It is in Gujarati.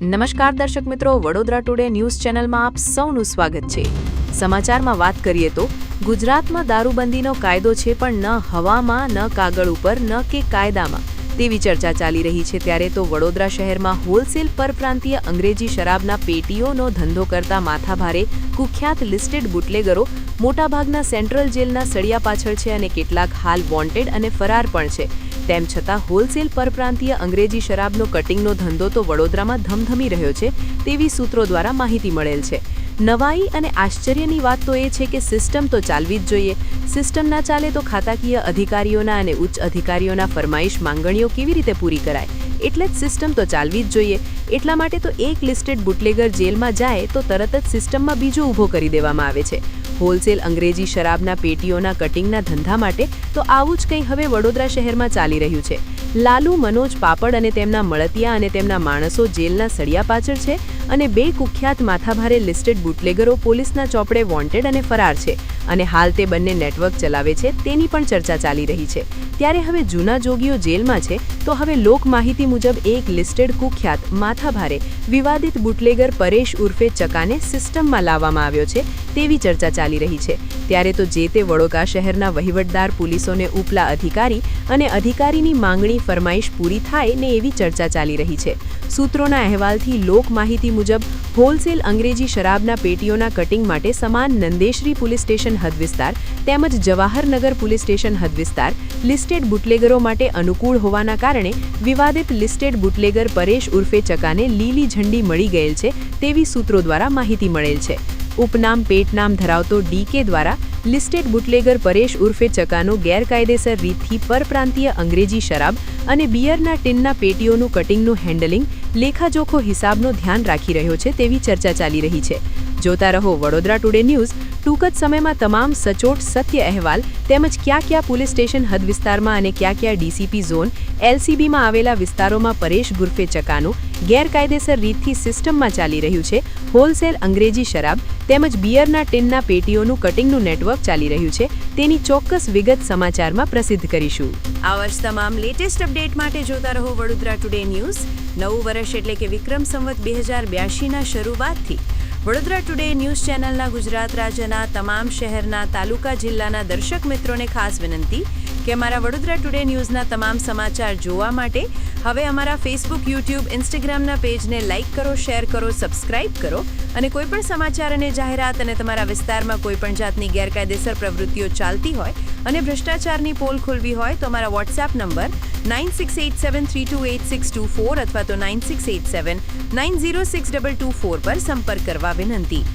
નમસ્કાર દર્શક મિત્રો, વડોદરા ટુડે ન્યૂઝ ચેનલમાં આપ સૌનું સ્વાગત છે। સમાચારમાં વાત કરીએ તો ગુજરાતમાં દારૂબંધીનો કાયદો છે, પણ ન હવામાં, ન કાગળ ઉપર, ન કે કાયદામાં તેવી ચર્ચા ચાલી રહી છે। ત્યારે તો વડોદરા શહેરમાં હોલસેલ પરપ્રાંતીય અંગ્રેજી શરાબના પેટીઓનો ધંધો કરતા માથાભારે કુખ્યાત લિસ્ટેડ બુટલેગરો મોટાભાગના સેન્ટ્રલ જેલના સળિયા પાછળ છે અને કેટલાક હાલ વોન્ટેડ અને ફરાર પણ છે। તેમ છતાં હોલસેલ પરપ્રાંતીય અંગ્રેજી શરાબનો કટિંગનો ધંધો તો વડોદરામાં ધમધમી રહ્યો છે તેવી સૂત્રો દ્વારા માહિતી મળેલ છે। નવાઈ અને આશ્ચર્યની વાત તો એ છે કે સિસ્ટમ તો ચાલવી જ જોઈએ। સિસ્ટમ ના ચાલે તો ખાતાકીય અધિકારીઓના અને ઉચ્ચ અધિકારીઓના ફરમાઈશ માંગણીઓ કેવી રીતે પૂરી કરાય? એટલે જ સિસ્ટમ તો ચાલવી જ જોઈએ। એટલા માટે તો એક લિસ્ટેડ બુટલેગર જેલમાં જાય તો તરત જ સિસ્ટમમાં બીજો ઊભો કરી દેવામાં આવે છે। હોલસેલ અંગ્રેજી શરાબના પેટીઓના કટિંગના ધંધા માટે તો આવું જ કંઈ હવે વડોદરા શહેરમાં ચાલી રહ્યું છે। લાલુ, મનોજ પાપડ અને તેમના મળતિયા અને તેમના માણસો જેલના સળિયા પાછળ છે અને બે કુખ્યાત માથાભારે લિસ્ટેડ બુટલેગરો પોલીસના ચોપડે વોન્ટેડ અને ફરાર છે અને હાલ તે બંને નેટવર્ક ચલાવે છે તેની પણ ચર્ચા ચાલી રહી છે। ત્યારે હવે જૂના જોગીઓ જેલમાં છે તો હવે લોક માહિતી મુજબ એક લિસ્ટેડ કુખ્યાત માથાભારે વિવાદિત બુટલેગર પરેશ ઉર્ફે ચકાને સિસ્ટમમાં લાવવામાં આવ્યો છે તેવી ચર્ચા ચાલી રહી છે। ત્યારે તો જે તે વડોદરા શહેરના વહીવટદાર પોલીસોને ઉપલા અધિકારી અને અધિકારીની માંગણી ફરમાઈશ પૂરી થાય ને એવી ચર્ચા ચાલી રહી છે। સૂત્રોના અહેવાલથી લોક માહિતી મુજબ હોલસેલ અંગ્રેજી શરાબના પેટીઓના કટિંગ માટે સમાન નંદેશ્રી પોલીસ સ્ટેશન હદ વિસ્તાર તેમજ જવાહરનગર પોલીસ સ્ટેશન હદ વિસ્તાર લિસ્ટેડ બુટલેગરો માટે અનુકૂળ હોવાના કારણે વિવાદિત લિસ્ટેડ બુટલેગર પરેશ ઉર્ફે ચકાને લીલી ઝંડી મળી ગયેલ છે તેવી સૂત્રો દ્વારા માહિતી મળેલ છે। ઉપનામ પેટનામ ધરાવતો ડીકે દ્વારા લિસ્ટેડ બુટલેગર પરેશ ઉર્ફે ચકાનો ગેરકાયદેસર રીતથી પરપ્રાંતીય અંગ્રેજી શરાબ અને બિયરના ટીનના પેટીઓનું કટિંગનું હેન્ડલિંગ લેખાજોખો હિસાબનો ધ્યાન રાખી રહ્યો છે તેવી ચર્ચા ચાલી રહી છે। જોતા રહો વડોદરા ટુડે ન્યૂઝ। ટૂંક જ સમયમાં તમામ સચોટ સત્ય અહેવાલ તેમજ ક્યાં પોલીસ સ્ટેશન હદ વિસ્તારમાં અને ક્યાં ડીસીપી ઝોન એલસીબીમાં આવેલા વિસ્તારોમાં પરેશ ઉર્ફે ચકાનું ગેરકાયદેસર રીતથી સિસ્ટમમાં ચાલી રહ્યું છે હોલસેલ અંગ્રેજી શરાબ તેમજ બિયરના ટીનના પેટીઓનું કટિંગનું નેટવર્ક ચાલી રહ્યું છે તેની ચોક્કસ વિગત સમાચારમાં પ્રસિદ્ધ કરીશું। આ વર્ષ તમામ લેટેસ્ટ અપડેટ માટે જોતા રહો વડોદરા ટુડે ન્યૂઝ। નવું વર્ષ એટલે કે વિક્રમ સંવત 2082ના શરૂઆતથી વડોદરા ટુડે ન્યૂઝ ચેનલના ગુજરાત રાજ્યના તમામ શહેરના તાલુકા જિલ્લાના દર્શક મિત્રોને ખાસ વિનંતી કે અમારા વડોદરા ટુડે ન્યૂઝના તમામ સમાચાર જોવા માટે હવે અમારા ફેસબુક, યુટ્યુબ, ઇન્સ્ટાગ્રામના પેજને લાઇક કરો, શેર કરો, સબસ્ક્રાઇબ કરો અને કોઈપણ સમાચાર અને જાહેરાત અને તમારા વિસ્તારમાં કોઈપણ જાતની ગેરકાયદેસર પ્રવૃત્તિઓ ચાલતી હોય અને ભ્રષ્ટાચારની પોલ ખોલવી હોય તો અમારા વોટ્સએપ નંબર 9687328624 અથવા તો 9687906224 પર સંપર્ક કરવા વિનંતી।